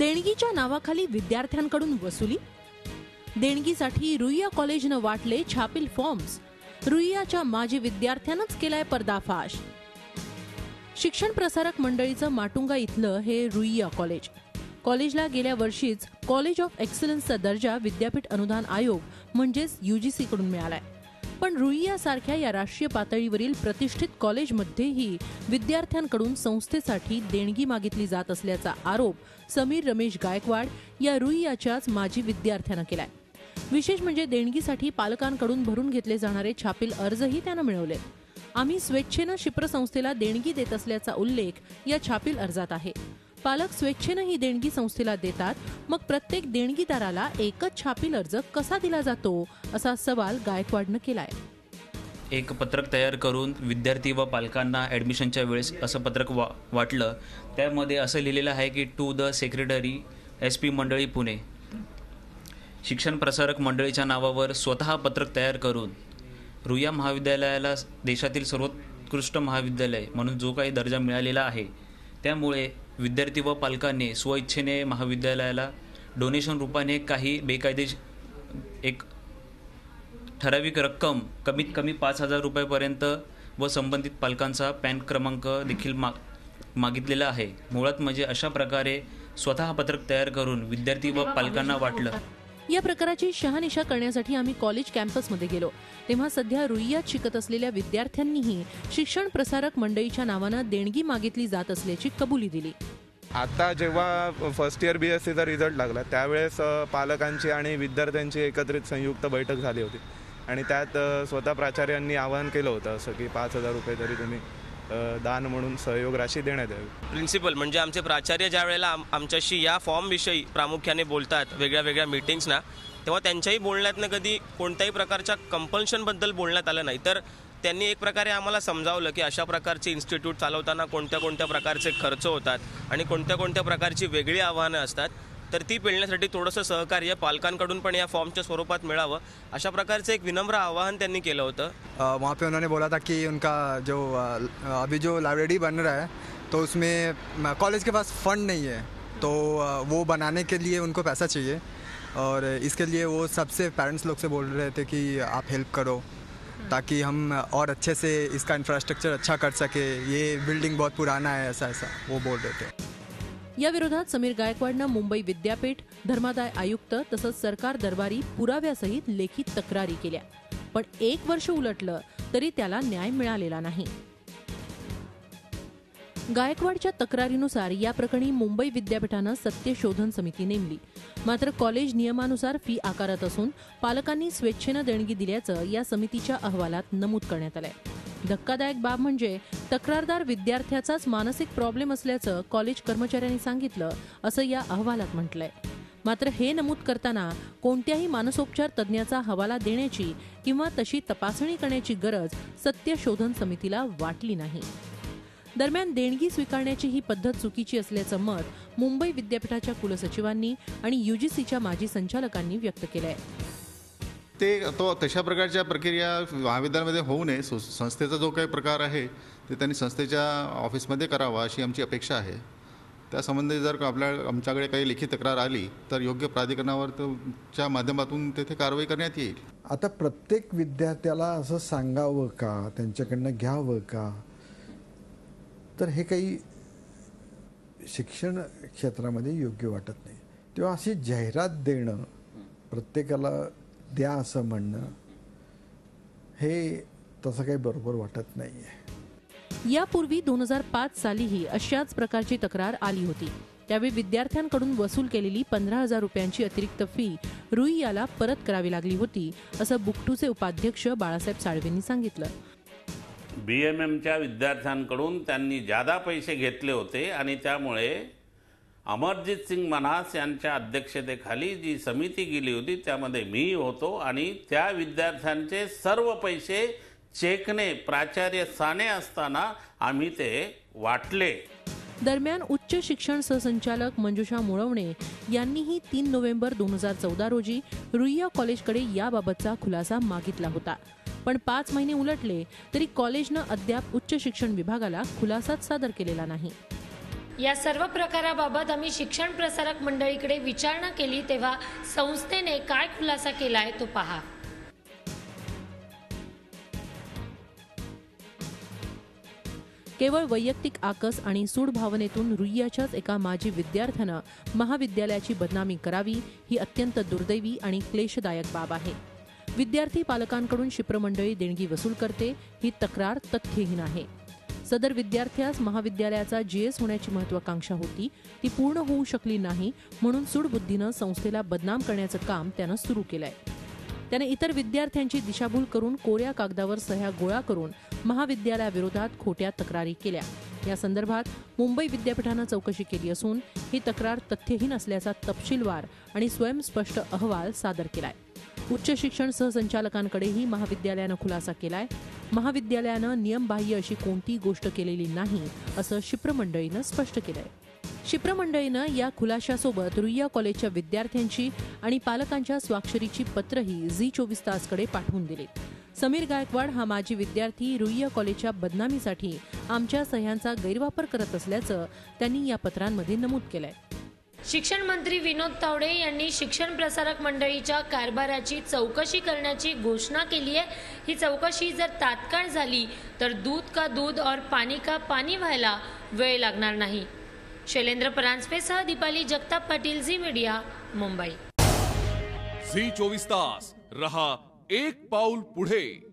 देणगीच्या नावाखाली विद्यार्थ्यांकडून वसुली. देणगीसाठी रुईया कॉलेजनं वाटले छापील फॉर्म्स. रुईयाच्या माजी विद्यार्थ्यानंच केलाय पर्दाफाश. शिक्षण प्रसारक मंडळीचं माटुंगा इथलं हे रुईया कॉलेज. कॉलेजला गेल्या वर्षीच कॉलेज ऑफ एक्सलन्सचा दर्जा विद्यापीठ अनुदान आयोग म्हणजेच UGC कडून मिळालाय. पण रुईया सारख्या या राष्ट्रीय पातळीवरील प्रतिष्ठित कॉलेजमध्येही विद्यार्थ्यांकडून संस्थेसाठी देणगी मागितली जात असल्याचा आरोप समीर रमेश गायकवाड या रुईयाच्याच माजी विद्यार्थ्यानं केलाय. विशेष म्हणजे देणगीसाठी पालकांकडून भरून घेतले जाणारे छापील अर्जही त्यानं मिळवले. आम्ही स्वेच्छेनं शिप्र संस्थेला देणगी देत असल्याचा उल्लेख या छापील अर्जात आहे. पालक स्वेच्छेनं ही देणगी संस्थेला देतात, मग प्रत्येक देणगीदाराला एकच छापील अर्ज कसा दिला जातो, असा सवाल गायकवाडनं केलाय. एक पत्रक तयार करून विद्यार्थी व पालकांना ॲडमिशनच्या वेळेस असं पत्रक वाटलं. त्यामध्ये असं लिहिलेलं आहे की टू द सेक्रेटरी SP मंडळी पुणे. शिक्षण प्रसारक मंडळीच्या नावावर स्वतः पत्रक तयार करून रुईया महाविद्यालयाला देशातील सर्वोत्कृष्ट महाविद्यालय म्हणून जो काही दर्जा मिळालेला आहे, त्यामुळे विद्यार्थी व पालकांनी स्वइच्छेने महाविद्यालयाला डोनेशन रूपाने काही बेकायदेशीर एक ठराविक रक्कम कमीत कमी 5,000 रुपयापर्यंत व संबंधित पालकांचा पॅन क्रमांक देखील मागितलेला आहे. मुळात म्हणजे अशा प्रकारे स्वतः पत्रक तयार करून विद्यार्थी व पालकांना वाटलं. या प्रकाराची शहानिशा करण्यासाठी आम्ही कॉलेज कॅम्पसमध्ये गेलो, तेव्हा सध्या रुईयात शिकत असलेल्या विद्यार्थ्यांनीही शिक्षण प्रसारक मंडळीच्या नावानं देणगी मागितली जात असल्याची कबुली दिली. आता जेव्हा फर्स्ट इयर BScचा रिझल्ट लागला त्यावेळेस पालकांची आणि विद्यार्थ्यांची एकत्रित संयुक्त बैठक झाली होती आणि त्यात स्वतः प्राचार्यांनी आवाहन केलं होतं असं की 5,000 रुपये तरी तुम्ही दान म्हणून सहयोग राशी देण्यात यावी. प्रिन्सिपल म्हणजे आमचे प्राचार्य ज्या वेळेला आमच्याशी या फॉर्मविषयी प्रामुख्याने बोलतात वेगळ्या वेगळ्या मीटिंग्सना, तेव्हा त्यांच्याही बोलण्यातनं कधी कोणत्याही प्रकारच्या कंपल्शनबद्दल बोलण्यात आलं नाही. तर त्यांनी एक प्रकारे आम्हाला समजावलं की अशा प्रकारचे इन्स्टिट्यूट चालवताना कोणत्या कोणत्या प्रकारचे खर्च होतात आणि कोणत्या कोणत्या प्रकारची वेगळी आव्हानं असतात. तर ती पेलण्यासाठी थोडंसं सहकार्य पालकांकडून पण या फॉर्मच्या स्वरूपात मिळावं, अशा प्रकारचं एक विनम्र आवाहन त्यांनी केलं होतं. वहाँ पे उन्होंने बोला था कि उनका जो अभी जो लाइब्रेरी बन रहा है तो उसमें कॉलेज के पास फंड नहीं है, तो वो बनाने के लिए उनको पैसा चाहिए और इसके लिए वो सबसे पेरेंट्स लोग से बोल रहे थे कि आप हेल्प करो ताकि हम और अच्छे से इसका इंफ्रास्ट्रक्चर अच्छा कर सके. ये बिल्डिंग बहुत पुराना है, ऐसा ऐसा वो बोल रहे थे. या विरोधात समीर गायकवाडनं मुंबई विद्यापीठ, धर्मादाय आयुक्त तसंच सरकार दरबारी पुराव्यासहित लेखी तक्रारी केल्या. पण 1 वर्ष उलटलं तरी त्याला न्याय मिळालेला नाही. गायकवाडच्या तक्रारीनुसार या प्रकरणी मुंबई विद्यापीठानं सत्यशोधन समिती नेमली. मात्र कॉलेज नियमानुसार फी आकारत असून पालकांनी स्वेच्छेनं देणगी दिल्याचं या समितीच्या अहवालात नमूद करण्यात आलंय. धक्कादायक बाब म्हणजे तक्रारदार विद्यार्थ्याचाच मानसिक प्रॉब्लेम असल्याचं कॉलेज कर्मचाऱ्यांनी सांगितलं, असं या अहवालात म्हटलंय. मात्र हे नमूद करताना कोणत्याही मानसोपचार तज्ज्ञाचा हवाला देण्याची किंवा तशी तपासणी करण्याची गरज सत्यशोधन समितीला वाटली नाही. दरम्यान देणगी स्वीकारण्याची ही पद्धत चुकीची असल्याचं मत मुंबई विद्यापीठाच्या कुलसचिवांनी आणि UGCच्या माजी संचालकांनी व्यक्त केलंय. तशा प्रकारच्या प्रक्रिया महाविद्यालयामध्ये होऊ नये. संस्थेचा जो काही प्रकार आहे ते त्यांनी संस्थेच्या ऑफिसमध्ये करावा अशी आमची अपेक्षा आहे. त्यासंबंधी जर आमच्याकडे काही लेखी तक्रार आली तर योग्य प्राधिकरणाच्या माध्यमातून तेथे कारवाई करण्यात येईल. आता प्रत्येक विद्यार्थ्याला असं सांगावं का, त्यांच्याकडनं घ्यावं का, तर हे काही शिक्षण क्षेत्रामध्ये योग्य वाटत नाही. तेव्हा अशी जाहिरात देणं, प्रत्येकाला द्या असं म्हणणं, हे तसं काही बरोबर वाटत नाहीये. यापूर्वी 2005 सालीही अशाच प्रकारची तक्रार आली होती. त्यावेळी विद्यार्थ्यांकडून वसूल केलेली 15,000 रुपयांची अतिरिक्त फी रुईयाला परत करावी लागली होती, असं बुकटूचे उपाध्यक्ष बाळासाहेब साळवेंनी सांगितलं. BMMच्या विद्यार्थ्यांकडून त्यांनी जादा पैसे घेतले होते आणि त्यामुळे अमरजीत सिंग मन्हास यांच्या अध्यक्षतेखाली जी समिती गेली होती त्यामध्ये मी होतो आणि त्या विद्यार्थ्यांचे सर्व पैसे चेकने प्राचार्य साने असताना आम्ही ते वाटले. दरम्यान उच्च शिक्षण सहसंचालक मंजुषा मुळवणे यांनीही 3 नोव्हेंबर 2014 रोजी रुईया कॉलेजकडे याबाबतचा खुलासा मागितला होता. पण 5 महिने उलटले तरी कॉलेजनं अद्याप उच्च शिक्षण विभागाला खुलासाच सादर केलेला नाही. या सर्व प्रकाराबाबत आम्ही शिक्षण प्रसारक मंडळीकडे विचारणा केली तेव्हा संस्थेने काय खुलासा केलाय तो पहा. केवळ वैयक्तिक आकस आणि सूड भावनेतून रुईयाच्याच एका माजी विद्यार्थ्यानं महाविद्यालयाची बदनामी करावी ही अत्यंत दुर्दैवी आणि क्लेशदायक बाब आहे. विद्यार्थी पालकांकडून शिप्रमंडळी देणगी वसूल करते ही तक्रार तथ्यहीन आहे. सदर विद्यार्थ्यास महाविद्यालयाचा जीएस होण्याची महत्वाकांक्षा होती, ती पूर्ण होऊ शकली नाही म्हणून सूडबुद्धीनं संस्थेला बदनाम करण्याचं काम त्यानं सुरू केलंय. त्याने इतर विद्यार्थ्यांची दिशाभूल करून कोऱ्या कागदावर सह्या गोळा करून महाविद्यालयाविरोधात खोट्या तक्रारी केल्या. या संदर्भात मुंबई विद्यापीठानं चौकशी केली असून ही तक्रार तथ्यहीन असल्याचा तपशीलवार आणि स्वयंस्पष्ट अहवाल सादर केलाय. उच्च शिक्षण सहसंचालकांकडेही महाविद्यालयानं खुलासा केलाय. महाविद्यालयानं नियमबाह्य अशी कोणती गोष्ट केलेली नाही असं शिप्रमंडळीनं स्पष्ट केलंय. शिप्रमंडळीनं या खुलाशासोबत रुईया कॉलेजच्या विद्यार्थ्यांची आणि पालकांच्या स्वाक्षरीची पत्रही झी24 तासकडे पाठवून दिली. समीर गायकवाड हा माजी विद्यार्थी रुईया कॉलेजच्या बदनामीसाठी आमच्या सह्यांचा गैरवापर करत असल्याचं त्यांनी या पत्रांमध्ये नमूद केलंय. शिक्षण मंत्री विनोद तावडे यांनी शिक्षण प्रसारक मंडळीच्या कारभाराची चौकशी करण्याची घोषणा केली आहे. ही चौकशी जर तात्काळ झाली तर दूध का दूध और पानी का पानी व्हायला वेळ लागणार नाही. शैलेंद्र परांजपेसह दीपाली जगताप पाटील, झी मीडिया, मुंबई. झी 24 तास रहा एक पाऊल पुढे.